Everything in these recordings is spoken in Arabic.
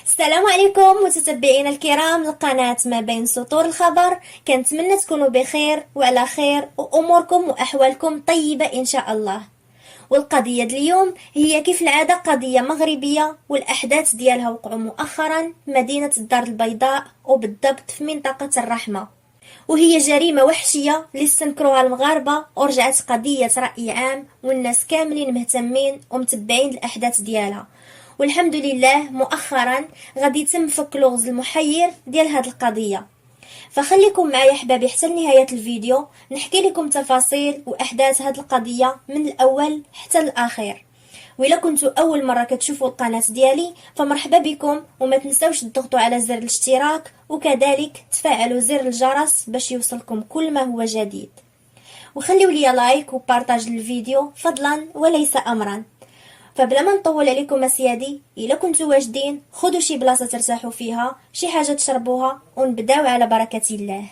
السلام عليكم متتبعينا الكرام لقناة ما بين سطور الخبر. كنتمنى تكونوا بخير وعلى خير وأموركم وأحوالكم طيبة إن شاء الله. والقضية اليوم هي كيف العادة قضية مغربية، والأحداث ديالها وقعوا مؤخرا مدينة الدار البيضاء وبالضبط في منطقة الرحمة، وهي جريمة وحشية اللي استنكروها المغاربة، ورجعت قضية رأي عام والناس كاملين مهتمين ومتبعين الأحداث ديالها. والحمد لله مؤخرا غادي يتم فك لغز المحير ديال هاد القضية. فخليكم معايا حبابي حتى لنهاية الفيديو، نحكي لكم تفاصيل وأحداث هاد القضية من الأول حتى الأخير. وإلا كنتوا أول مرة كتشوفوا القناة ديالي فمرحبا بكم، وما تنسوش تضغطوا على زر الاشتراك وكذلك تفعلوا زر الجرس باش يوصلكم كل ما هو جديد، وخليوا لي لايك وبارطاج الفيديو فضلا وليس أمرا. فبلا ما نطول عليكم اسيادي، الا كنتوا واجدين خذوا شي بلاصه ترتاحوا فيها، شي حاجه تشربوها، ونبداو على بركه الله.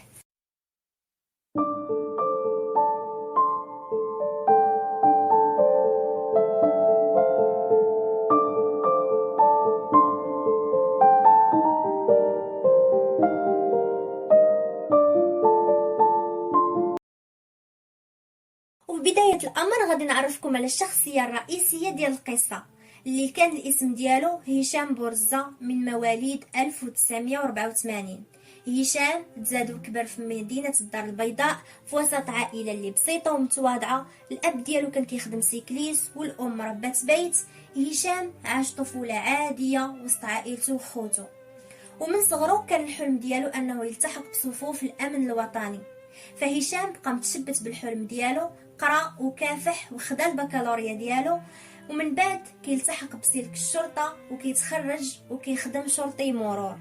وفي بداية الأمر غادي نعرفكم على الشخصية الرئيسية ديال القصة، اللي كان الاسم ديالو هشام بورزة، من مواليد 1984. هشام تزاد وكبر في مدينة الدار البيضاء في وسط عائلة اللي بسيطة ومتواضعة. الأب ديالو كان كيخدم سيكليس والأم ربة بيت. هشام عاش طفولة عادية وسط عائلته وخوته، ومن صغره كان الحلم ديالو أنه يلتحق بصفوف الأمن الوطني. فهشام بقى متشبت بالحلم ديالو، قرا وكافح وخدا البكالوريا ديالو، ومن بعد كيلتحق بسلك الشرطة وكيتخرج وكيخدم شرطي مرور.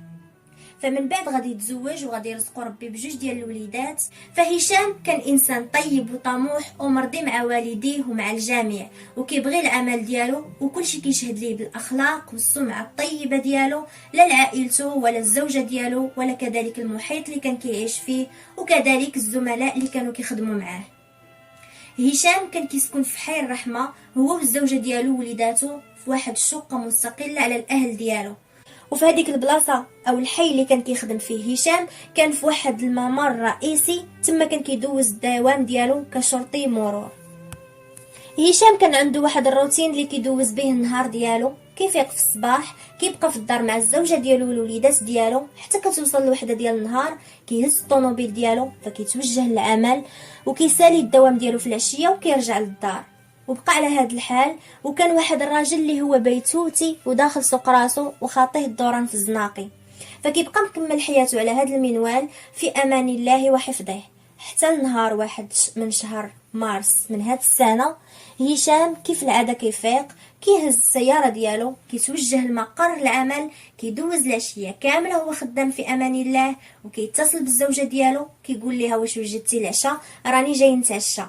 فمن بعد غادي يتزوج وغادي يرزقو ربي بجوج ديال الوليدات. فهشام كان انسان طيب وطموح ومرضي مع والديه ومع الجميع، وكيبغي العمل ديالو وكلشي كيشهد ليه بالاخلاق والسمعه الطيبه ديالو، لا لعائلته ولا الزوجه ديالو ولا كذلك المحيط اللي كان كيعيش فيه وكذلك الزملاء اللي كانوا كيخدموا معاه. هشام كان كيسكن في حي الرحمه هو والزوجه ديالو ووليداته في واحد الشقه مستقله على الاهل ديالو. وفي هذيك البلاصه او الحي اللي كان كيخدم فيه هشام كان في واحد الممر رئيسي، تما كان كيدوز الدوام ديالو كشرطي مرور. هشام كان عنده واحد الروتين اللي كيدوز به النهار ديالو. كيفيق في الصباح كيبقى في الدار مع الزوجه ديالو والوليدات ديالو حتى كتوصل الوحده ديال النهار، كيهز الطوموبيل ديالو فكيتوجه للعمل، وكيسالي الدوام ديالو في العشيه وكيرجع للدار. وبقى على هذا الحال. وكان واحد الراجل اللي هو بيتوتي وداخل سوق راسو وخاطيه الدوران في الزناقي، فكيبقى مكمل حياته على هذا المنوال في امان الله وحفظه. حتى النهار واحد من شهر مارس من هاد السنه، هشام كيف العاده كيفيق، كيهز السياره ديالو، كيتوجه لمقر العمل، كيدوز العشيه كامله هو خدام في امان الله، وكيتصل بالزوجه ديالو كيقول لها واش وجدتي العشاء، راني جاي نتعشى.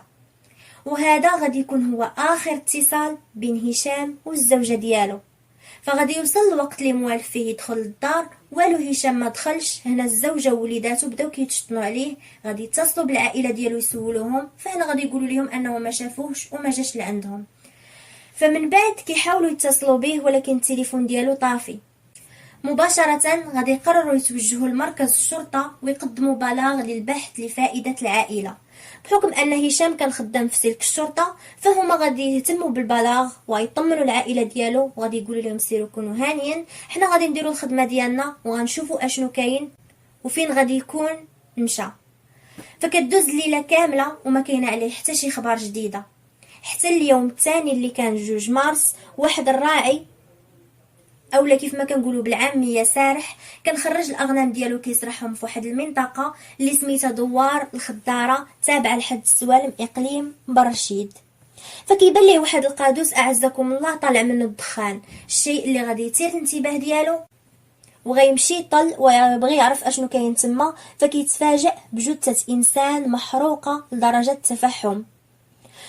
وهذا غادي يكون هو اخر اتصال بين هشام والزوجه ديالو. فغادي يوصل الوقت اللي موالف فيه يدخل للدار، والو هشام ما دخلش. هنا الزوجه ووليداتو بداو كيتشطنوا عليه، غادي يتصلوا بالعائله ديالو يسولوهم، فهنا غادي يقولوا لهم انه ما شافوهش وما جاش لعندهم. فمن بعد كيحاولوا يتصلوا به ولكن التليفون ديالو طافي. مباشرة غادي يقرروا يتوجهوا لمركز الشرطة ويقدموا بلاغ للبحث لفائدة العائلة. بحكم أن هشام كان خدام في سلك الشرطة فهما غادي يهتموا بالبلاغ ويطمنوا العائلة ديالو، وغادي يقولوا لهم سيروا كونوا هانيين، حنا غادي نديروا الخدمة ديالنا وغنشوفوا اشنو كاين وفين غادي يكون مشى. فكتدوز الليلة كاملة وما كاينه عليه حتى شي خبر جديدة، حتى اليوم الثاني اللي كان 2 مارس واحد الراعي اولا كيف ما كنقولوا بالعاميه سارح كان خرج الاغنام ديالو كيسرحهم في واحد المنطقه اللي سميتها دوار الخضاره تابعه لحد السوالم اقليم برشيد. فكيبان ليه واحد القادوس اعزكم الله طالع منه الدخان، الشيء اللي غادي يثير الانتباه ديالو وغيمشي يطل ويبغي يعرف اشنو كاين تما. فكيتفاجئ بجثه انسان محروقه لدرجه التفحم.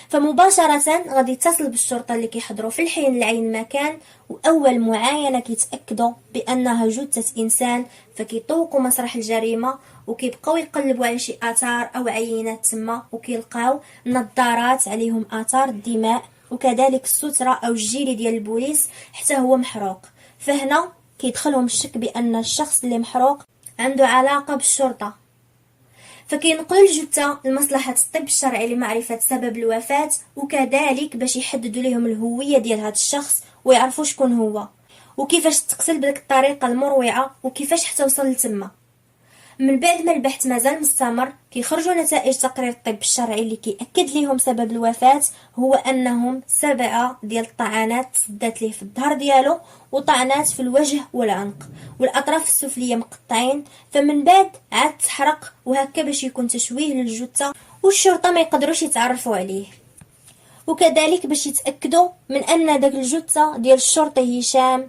فمباشرة غادي يتصل بالشرطة اللي كيحضروا في الحين لعين المكان، وأول معاينة كيتأكدوا بأنها جثة إنسان. فكيطوقوا مسرح الجريمة وكيبقاو يقلبوا على شي آثار أو عينات تما، وكيلقاو نظارات عليهم آثار الدماء وكذلك السترة أو الجيري ديال البوليس حتى هو محروق. فهنا كيدخلهم الشك بان الشخص اللي محروق عنده علاقه بالشرطه، فكينقلوا الجثه لمصلحه الطب الشرعي لمعرفه سبب الوفاه، وكذلك باش يحددوا لهم الهويه ديال هذا الشخص ويعرفوا شكون هو وكيفاش تقتل بديك الطريقه المروعه وكيفاش حتى وصل لتما. من بعد ما البحث مازال مستمر كيخرجوا نتائج تقرير الطب الشرعي اللي كيأكد لهم سبب الوفاة هو انهم 7 ديال الطعنات سدات ليه في الظهر ديالو وطعنات في الوجه والعنق والاطراف السفليه مقطعين، فمن بعد عاد تحرق وهكا باش يكون تشويه للجثه والشرطه ما يقدروش يتعرفوا عليه. وكذلك باش يتاكدوا من ان داك الجثه ديال الشرطي هشام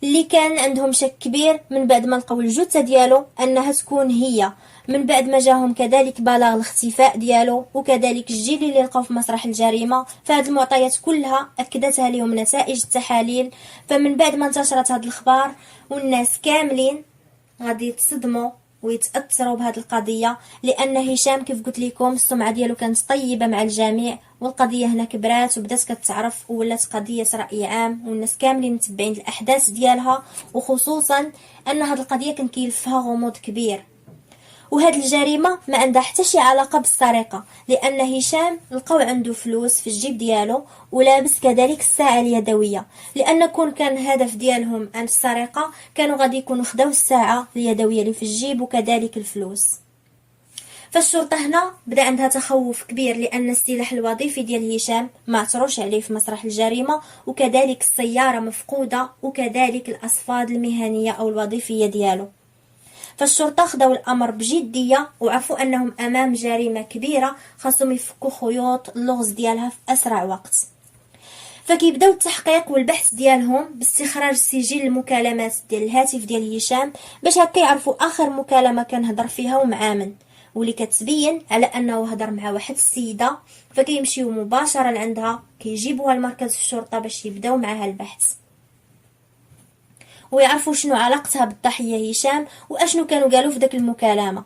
اللي كان عندهم شك كبير من بعد ما لقاو الجثه ديالو انها تكون هي، من بعد ما جاهم كذلك بلاغ الاختفاء ديالو وكذلك الجيل اللي لقاو في مسرح الجريمه. فهاد المعطيات كلها اكدتها لهم نتائج التحاليل. فمن بعد ما انتشرت هاد الاخبار والناس كاملين غادي يتصدموا ويتاثروا بهذه القضيه، لان هشام كيف قلت لكم السمعه ديالو كانت طيبه مع الجميع، والقضيه هنا كبرات وبدات كتعرف وولات قضيه راي عام والناس كاملين متبعين الاحداث ديالها، وخصوصا ان هذه القضيه كان كيلفها غموض كبير. وهاد الجريمه ما عندها حتى شي علاقه بالسرقه، لان هشام لقاو عنده فلوس في الجيب ديالو ولابس كذلك الساعه اليدويه، لان كون كان الهدف ديالهم عن السرقه كانوا غادي يكونوا خداو الساعه اليدويه اللي في الجيب وكذلك الفلوس. فالشرطه هنا بدا عندها تخوف كبير، لان السلاح الوظيفي ديال هشام ما عثروش عليه في مسرح الجريمه، وكذلك السياره مفقوده وكذلك الاصفاد المهنيه او الوظيفيه ديالو. فالشرطه خداو الامر بجديه وعرفوا انهم امام جريمه كبيره خاصهم يفكوا خيوط اللغز ديالها في اسرع وقت. فكيبداو التحقيق والبحث ديالهم باستخراج سجل المكالمات ديال الهاتف ديال هشام باش هكا يعرفوا اخر مكالمه كان هضر فيها ومع من، واللي كتبين على انه هضر مع واحد السيده. فكيمشيو مباشره عندها كيجيبوها لمركز الشرطه باش يبداو معها البحث ويعرفوا شنو علاقتها بالضحيه هشام واشنو كانوا قالوا في داك المكالمه.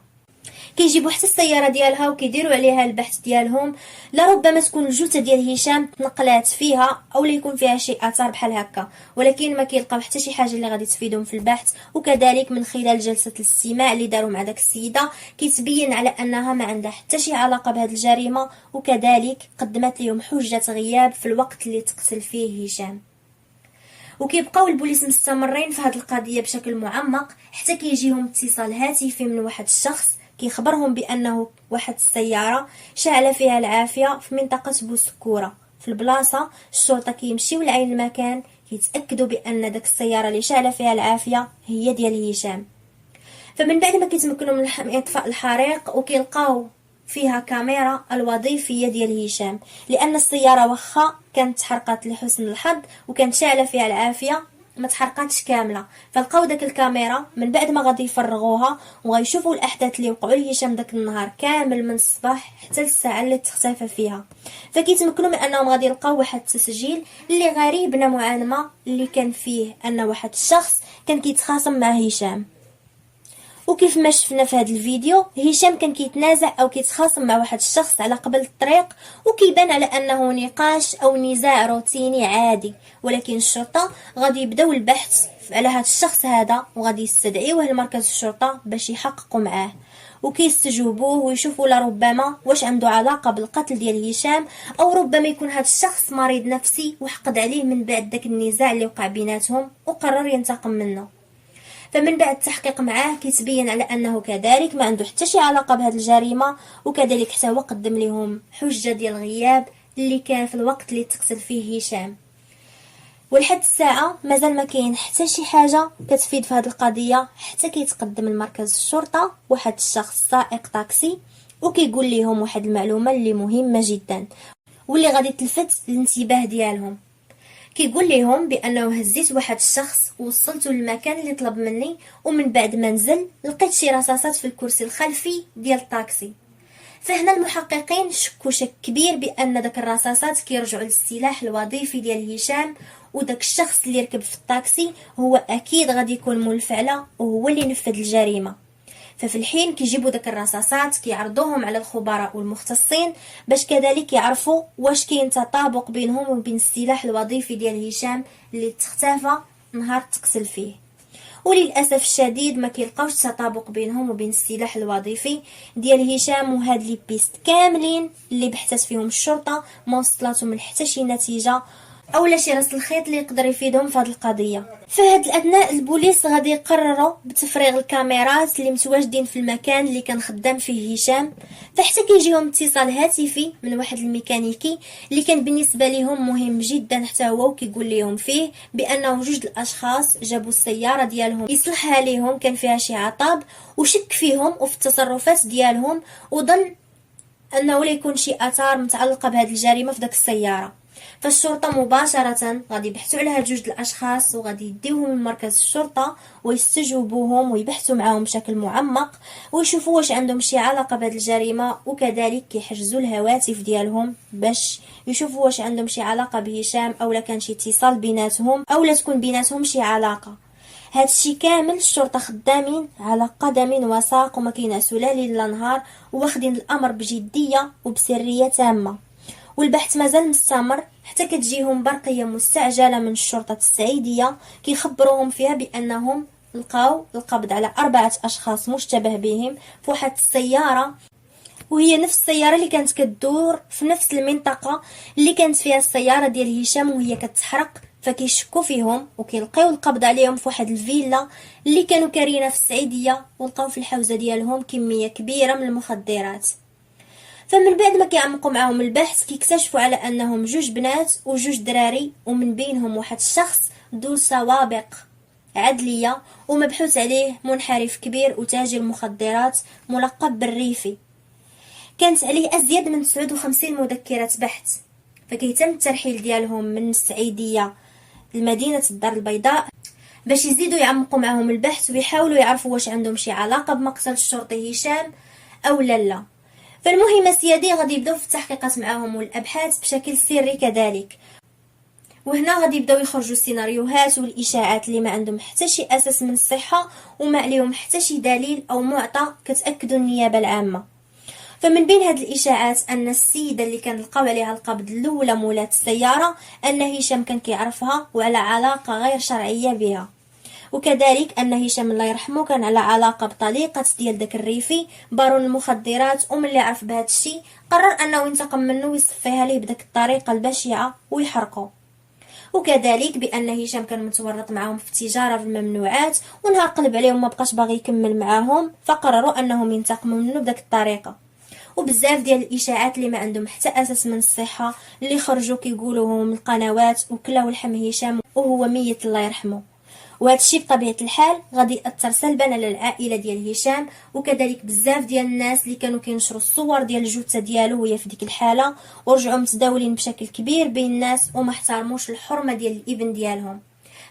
كيجيبوا حتى السياره ديالها وكيديروا عليها البحث ديالهم، لربما تكون الجثه ديال هشام تنقلات فيها او لا يكون فيها شي اثار بحال هكا، ولكن ما كيلقاو حتى شي حاجه اللي غادي تفيدهم في البحث. وكذلك من خلال جلسه الاستماع اللي داروا مع داك السيده كيتبين على انها ما عندها حتى شي علاقه بهذه الجريمه، وكذلك قدمت لهم حجه غياب في الوقت اللي تقتل فيه هشام. وكيبقاو البوليس مستمرين في هذه القضيه بشكل معمق حتى كيجيهم اتصال هاتفي من واحد الشخص كيخبرهم بانه واحد السياره شعل فيها العافيه في منطقه بوسكوره في البلاصه. الشرطه كيمشيو لعين المكان كيتاكدوا بان داك السياره اللي شعل فيها العافيه هي ديال هشام. فمن بعد ما كيتمكنوا من اطفاء الحريق وكيلقاو فيها كاميرا الوظيفيه ديال هشام، لان السياره واخا كانت تحرقات لحسن الحظ وكانت شاعله فيها العافيه ما تحرقاتش كامله. فلقاو داك الكاميرا من بعد ما غادي يفرغوها وغيشوفوا الاحداث اللي وقعوا لهشام داك النهار كامل من الصباح حتى الساعه اللي تختفى فيها. فكيتمكنوا من انهم غادي يلقاو واحد التسجيل اللي غريب نوعا ما، اللي كان فيه ان واحد الشخص كان كيتخاصم مع هشام. وكيف ما شفنا في هذا الفيديو هشام كان كيتنازع او كيتخاصم مع واحد الشخص على قبل الطريق، وكيبان على انه نقاش او نزاع روتيني عادي، ولكن الشرطه غادي يبداو البحث على هذا الشخص هذا وغادي يستدعيوه لمركز الشرطه باش يحققوا معاه وكيستجوبوه ويشوفوا لربما واش عنده علاقه بالقتل ديال هشام، او ربما يكون هذا الشخص مريض نفسي وحقد عليه من بعد داك النزاع اللي وقع بيناتهم وقرر ينتقم منه. فمن بعد التحقيق معاه كيتبين على انه كذلك ما عنده حتى شي علاقه بهذه الجريمه، وكذلك حتى هو قدم لهم حجه ديال الغياب اللي كان في الوقت اللي تقتل فيه هشام. ولحد الساعه مازال ما كاين حتى شي حاجه كتفيد في هذه القضيه، حتى كيتقدم لمركز الشرطه واحد الشخص سائق طاكسي وكيقول لهم واحد المعلومه اللي مهمه جدا واللي غادي تلفت الانتباه ديالهم. كيقول لهم بانه هزيت واحد الشخص ووصلته للمكان اللي طلب مني، ومن بعد ما نزل لقيت شي رصاصات في الكرسي الخلفي ديال الطاكسي. فهنا المحققين شكوا شك كبير بان داك الرصاصات كيرجعوا للسلاح الوظيفي ديال هشام، وداك الشخص اللي ركب في الطاكسي هو اكيد غادي يكون مولفعله وهو اللي نفذ الجريمه. ففي الحين كيجيبوا داك الرصاصات كيعرضوهم على الخبراء والمختصين باش كذلك يعرفوا واش كاين تطابق بينهم وبين السلاح الوظيفي ديال هشام اللي تختفى نهار تقتل فيه. وللاسف الشديد ما كيلقاوش تطابق بينهم وبين السلاح الوظيفي ديال هشام، وهاد لي بيست كاملين اللي بحثت فيهم الشرطه ما وصلتهم لحتى شي نتيجه اولا شي راس الخيط اللي يقدر يفيدهم في هذه القضيه. في هاد الاثناء البوليس غادي يقرروا بتفريغ الكاميرات اللي متواجدين في المكان اللي كان خدام فيه هشام، فحتى كيجيهم اتصال هاتفي من واحد الميكانيكي اللي كان بالنسبه لهم مهم جدا حتى هو، وكيقول لهم فيه بانه جوج الاشخاص جابوا السياره ديالهم يصلحها لهم كان فيها شي عطاب، وشك فيهم وفي التصرفات ديالهم، وظن انه لا يكون شي اثار متعلقه بهذه الجريمه في داك السياره. فالشرطه مباشره غادي يبحثوا على هاد جوج الاشخاص وغادي يديوهم لمركز الشرطه ويستجوبوهم ويبحثوا معاهم بشكل معمق ويشوفوا واش عندهم شي علاقه بهذه الجريمه، وكذلك كيحجزوا الهواتف ديالهم باش يشوفوا واش عندهم شي علاقه بهشام او لا كان شي اتصال بيناتهم او لا تكون بيناتهم شي علاقه. هادشي كامل الشرطه خدامين على قدم وساق وما كينعسوا لا ليل لا نهار، واخدين الامر بجديه وبسريه تامه، والبحث مازال مستمر حتى كتجيهم برقيه مستعجله من الشرطه السعيديه كيخبروهم فيها بانهم لقاو القبض على 4 اشخاص مشتبه بهم في واحد السياره، وهي نفس السياره اللي كانت كتدور في نفس المنطقه اللي كانت فيها السياره ديال هشام وهي كتحرق، فكيشكوا فيهم وكيلقيو القبض عليهم في واحد الفيلا اللي كانوا كارينها في السعيديه، ولقاو في الحوزه ديالهم كميه كبيره من المخدرات. فمن بعد ما كيعمقوا معاهم البحث كيكتشفوا على انهم جوج بنات وجوج دراري، ومن بينهم واحد الشخص ذو سوابق عدليه ومبحوث عليه منحرف كبير وتاجر مخدرات ملقب بالريفي، كانت عليه ازيد من 59 مذكره بحث. فكيتم الترحيل ديالهم من السعيديه لمدينه الدار البيضاء باش يزيدوا يعمقوا معاهم البحث ويحاولوا يعرفوا واش عندهم شي علاقه بمقتل الشرطي هشام او لا. فالمهم السيادي غادي يبداو في التحقيقات معاهم والابحاث بشكل سري كذلك، وهنا غادي يبداو يخرجوا السيناريوهات والاشاعات اللي ما عندهم حتى شي اساس من الصحه وما عليهم حتى شي دليل او معطى كتاكدوا النيابه العامه. فمن بين هاد الاشاعات ان السيده اللي كان لقاو عليها القبض الاولى مولات السياره ان هشام كان كيعرفها وعلى علاقه غير شرعيه بها، وكذلك ان هشام الله يرحمه كان على علاقه بطليقه ديال داك الريفي بارون المخدرات، وملي عرف بهذا الشيء قرر انه ينتقم منه ويصفيها ليه بداك الطريقه البشعه ويحرقه، وكذلك بان هشام كان متورط معاهم في التجاره في الممنوعات، ونهار قلب عليهم ما بقاش باغي يكمل معاهم فقرروا انهم ينتقموا منه بداك الطريقه. وبزاف ديال الاشاعات اللي ما عندهم حتى اساس من الصحه اللي خرجوا كيقولوهم من القنوات وكلاو لحم هشام وهو ميت الله يرحمه. وهذا الشيء بطبيعه الحال غادي ياثر سلبا على العائله ديال هشام، وكذلك بزاف ديال الناس اللي كانوا كينشروا الصور ديال الجثه ديالو وهي في ديك الحاله ورجعوا متداولين بشكل كبير بين الناس وما احترموش الحرمه ديال الابن ديالهم،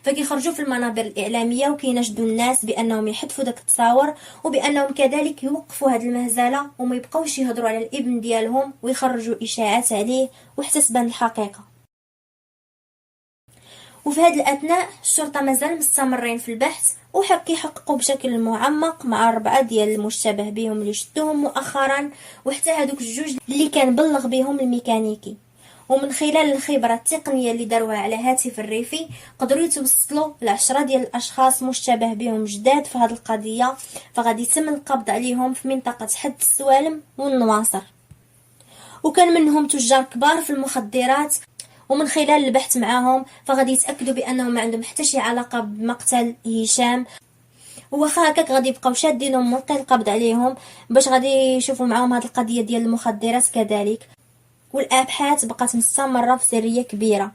فكيخرجوا في المنابر الاعلاميه وكيناشدوا الناس بانهم يحذفوا داك التصاور وبانهم كذلك يوقفوا هذه المهزله وما يبقاوش يهضروا على الابن ديالهم ويخرجوا اشاعات عليه وحتى تبان الحقيقه. وفي هذه الأثناء الشرطة مازال مستمرين في البحث كيحققوا بشكل معمق مع 4 ديال المشتبه بهم اللي شدوهم مؤخرا وحتى هذوك الجوج اللي كان بلغ بهم الميكانيكي، ومن خلال الخبرة التقنية اللي داروها على هاتف الريفي قدروا يتوصلوا ل10 ديال الأشخاص مشتبه بهم جداد في هذه القضية، فغادي يتم القبض عليهم في منطقة حد السوالم والنواصر، وكان منهم تجار كبار في المخدرات، ومن خلال البحث معاهم فغادي يتاكدوا بانهم ما عندهم حتى شي علاقه بمقتل هشام، وخا هكاك غادي يبقاو شادينهم ملقي القبض عليهم باش غادي يشوفوا معاهم هذه القضيه ديال المخدرات كذلك، والابحاث بقات مستمره في سريه كبيره.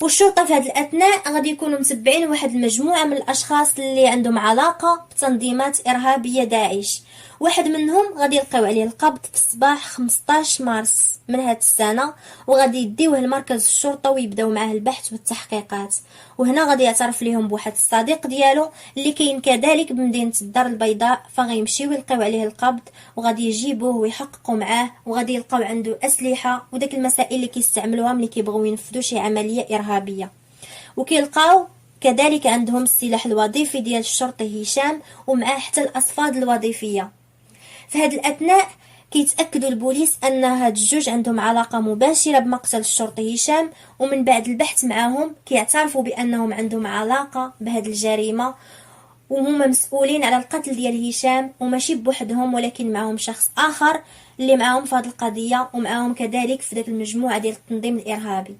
والشرطه في هذه الاثناء غادي يكونوا متبعين واحد المجموعه من الاشخاص اللي عندهم علاقه بتنظيمات ارهابيه داعش، واحد منهم غادي يلقاو عليه القبض في صباح 15 مارس من هذه السنه، وغادي يديوه لمركز الشرطه ويبداو معاه البحث والتحقيقات. وهنا غادي يعترف لهم بواحد الصديق ديالو اللي كاين كذلك بمدينه الدار البيضاء، فغيمشيو يلقاو عليه القبض وغادي يجيبوه ويحققوا معاه، وغادي يلقاو عنده اسلحه وداك المسائل اللي كيستعملوها ملي كيبغيو ينفذوا شي عمليه ارهابيه، وكيلقاو كذلك عندهم السلاح الوظيفي ديال الشرطي هشام ومعاه حتى الاصفاد الوظيفيه. في هذه الاثناء كيتاكدوا البوليس ان هاد الجوج عندهم علاقه مباشره بمقتل الشرطي هشام، ومن بعد البحث معاهم كيعترفوا بانهم عندهم علاقه بهذه الجريمه، وهما مسؤولين على القتل ديال هشام، وماشي بوحدهم ولكن معهم شخص اخر اللي معهم في هذه القضيه، ومعهم كذلك في داك المجموعه ديال التنظيم الارهابي.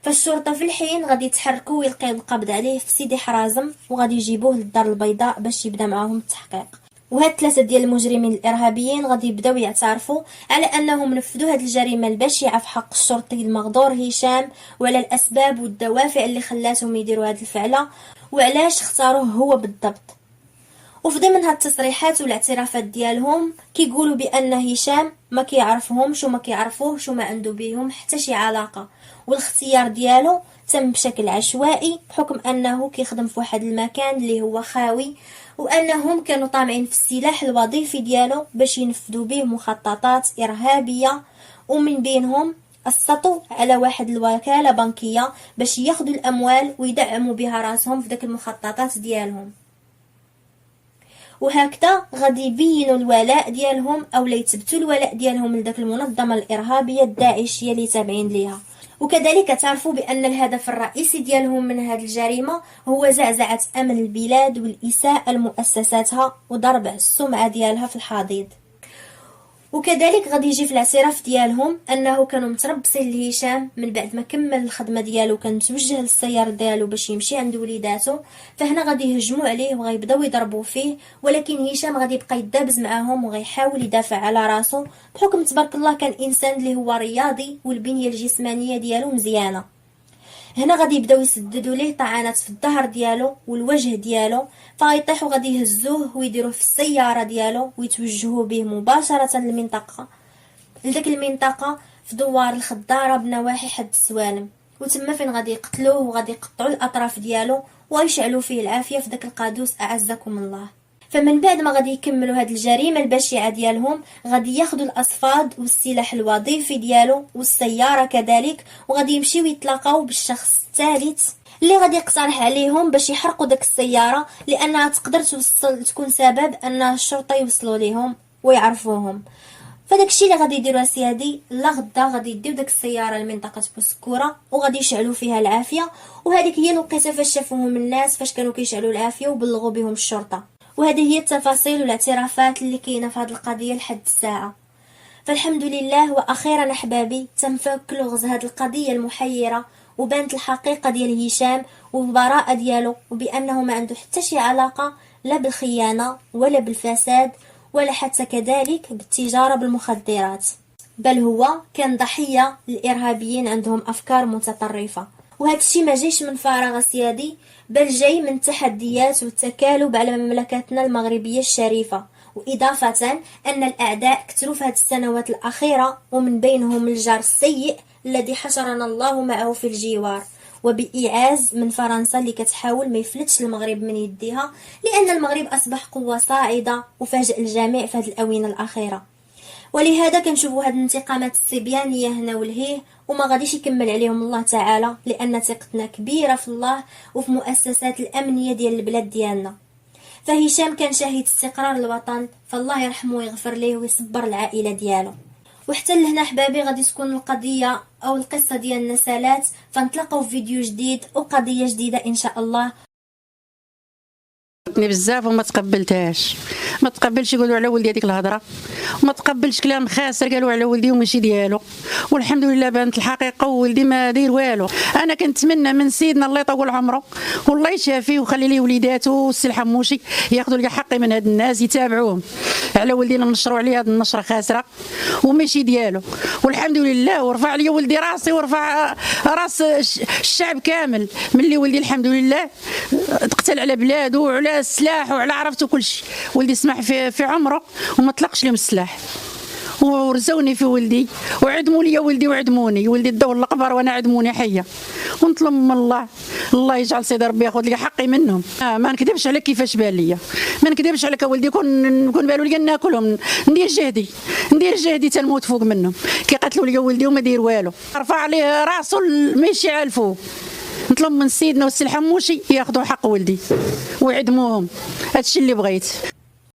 فالشرطه في الحين غادي يتحركوا ويلقيو القبض عليه في سيدي حرازم، وغادي يجيبوه للدار البيضاء باش يبدا معاهم التحقيق. وهاد ثلاثه ديال المجرمين الارهابيين غادي يبداو يعترفوا على انهم نفذوا هاد الجريمه البشعه في حق الشرطي المغدور هشام، وعلى الاسباب والدوافع اللي خلاتهم يديروا هاد الفعله، وعلاش اختاروه هو بالضبط. وفي ضمن هاد التصريحات والاعترافات ديالهم كيقولوا بان هشام ما كيعرفهمش وما كيعرفوهش وما عنده بيهم حتى شي علاقه، والاختيار ديالو تم بشكل عشوائي بحكم انه كيخدم في واحد المكان اللي هو خاوي، وانهم كانوا طامعين في السلاح الوظيفي ديالو باش ينفذوا به مخططات ارهابيه، ومن بينهم السطو على واحد الوكاله بنكيه باش ياخذوا الاموال ويدعموا بها راسهم في داك المخططات ديالهم. وهكذا غادي يبينوا الولاء ديالهم او يثبتوا الولاء ديالهم لداك المنظمه الارهابيه الداعشيه اللي تابعين ليها. وكذلك تعرفوا بان الهدف الرئيسي ديالهم من هذه الجريمه هو زعزعه امن البلاد والاساءه لمؤسساتها وضرب السمعه ديالها في الحضيض. وكذلك غادي يجي في الاعتراف ديالهم انه كانوا متربصين لهشام من بعد ما كمل الخدمه ديالو، كان متوجه للسياره ديالو باش يمشي عند وليداتو، فهنا غادي يهجموا عليه وغيبداو يضربوا فيه، ولكن هشام غادي يبقى يدابز معاهم وغيحاول يدافع على راسو بحكم تبارك الله كان انسان اللي هو رياضي والبنيه الجسمانيه ديالو مزيانه. هنا غادي يبداو يسددوا ليه طعنات في الظهر ديالو والوجه ديالو، فغيطيحوا غادي يهزوه ويديروه في السياره ديالو ويتوجهوا به مباشره لديك المنطقه في دوار الخضاره بنواحي حد السوالم، وتما فين غادي يقتلوه وغادي يقطعوا الاطراف ديالو ويشعلوا فيه العافيه في داك القادوس اعزكم الله. فمن بعد ما غادي يكملوا هاد الجريمه البشعه ديالهم غادي ياخذوا الاصفاد والسلاح الوظيفي ديالو والسياره كذلك، وغادي يمشيو يتلاقاو بالشخص الثالث اللي غادي يقترح عليهم باش يحرقوا داك السياره، لانها تقدر تكون سبب ان الشرطه يوصلوا ليهم ويعرفوهم. فداك الشيء اللي غادي يديروا سيادي لا غدا غادي يديو داك السياره لمنطقه بوسكوره وغادي يشعلوا فيها العافيه، وهذيك هي الوقيته فاش شافوهم الناس فاش كانوا كيشعلوا العافيه وبلغوا بهم الشرطه. وهذه هي التفاصيل والاعترافات اللي كاينه في هذه القضيه لحد الساعه. فالحمد لله واخيرا احبابي تم فك لغز هذه القضيه المحيره، وبانت الحقيقه ديال هشام والبراءه ديالو، وبانه ما عنده حتى شي علاقه لا بالخيانه ولا بالفساد ولا حتى كذلك بالتجاره بالمخدرات، بل هو كان ضحيه للارهابيين عندهم افكار متطرفه. وهذا الشيء ما جايش من فراغ سيادي، بل جاي من التحديات والتكالب على مملكتنا المغربيه الشريفه، واضافه ان الاعداء كثروا في هذه السنوات الاخيره، ومن بينهم الجار السيء الذي حشرنا الله معه في الجوار، وبإعاز من فرنسا اللي كتحاول ما يفلتش المغرب من يديها، لأن المغرب أصبح قوة صاعدة وفاجأ الجميع في هذه الآونة الأخيرة. ولهذا كنشوفوا هذه الانتقامات الصبيانية هنا والهيه، وما غاديش يكمل عليهم الله تعالى، لأن ثقتنا كبيرة في الله وفي مؤسسات الأمنية ديال البلاد ديالنا. فهشام كان شهيد استقرار الوطن، فالله يرحمه ويغفر ليه ويصبر العائلة ديالو. وحتى لهنا احبابي غادي تكون القضيه او القصه ديالنا سالات، فنتلاقاو في فيديو جديد وقضيه جديده ان شاء الله. بزاف وما تقبلتهاش، ما تقبلش يقولوا على ولدي هذيك الهضره، وما تقبلش كلام خاسر قالوا على ولدي وماشي ديالو، والحمد لله بانت الحقيقه وولدي ما داير والو. انا كنتمنى من سيدنا الله يطول عمره والله يشافيه ويخلي لي وليداته والسي حموشي ياخذوا لي حقي من هاد الناس يتابعوهم على ولدينا، نشروا عليه هاد النشره خاسره وماشي ديالو، والحمد لله ورفع لي ولدي راسي ورفع راس الشعب كامل ملي ولدي الحمد لله تقتل على بلاده وعلى السلاح وعلى عرفته كل شيء. ولدي سمح في عمره وما طلقش لهم السلاح ورزوني في ولدي وعدموا لي ولدي وعدموني، ولدي داو القبر وانا عدموني حيه، ونطلب من الله يجعل سيدي ربي ياخذ لي حقي منهم. ما نكذبش عليك كيفاش بان ليا، ما نكذبش عليك ولدي كون بالو لي ناكلهم، ندير جهدي تنموت فوق منهم. كي قتلوا لي ولدي وما داير والو، رفع عليه راسه ماشي على الفوق. نطلب من سيدنا والسي الحموشي ياخذوا حق ولدي ويعدموهم، هادشي اللي بغيت.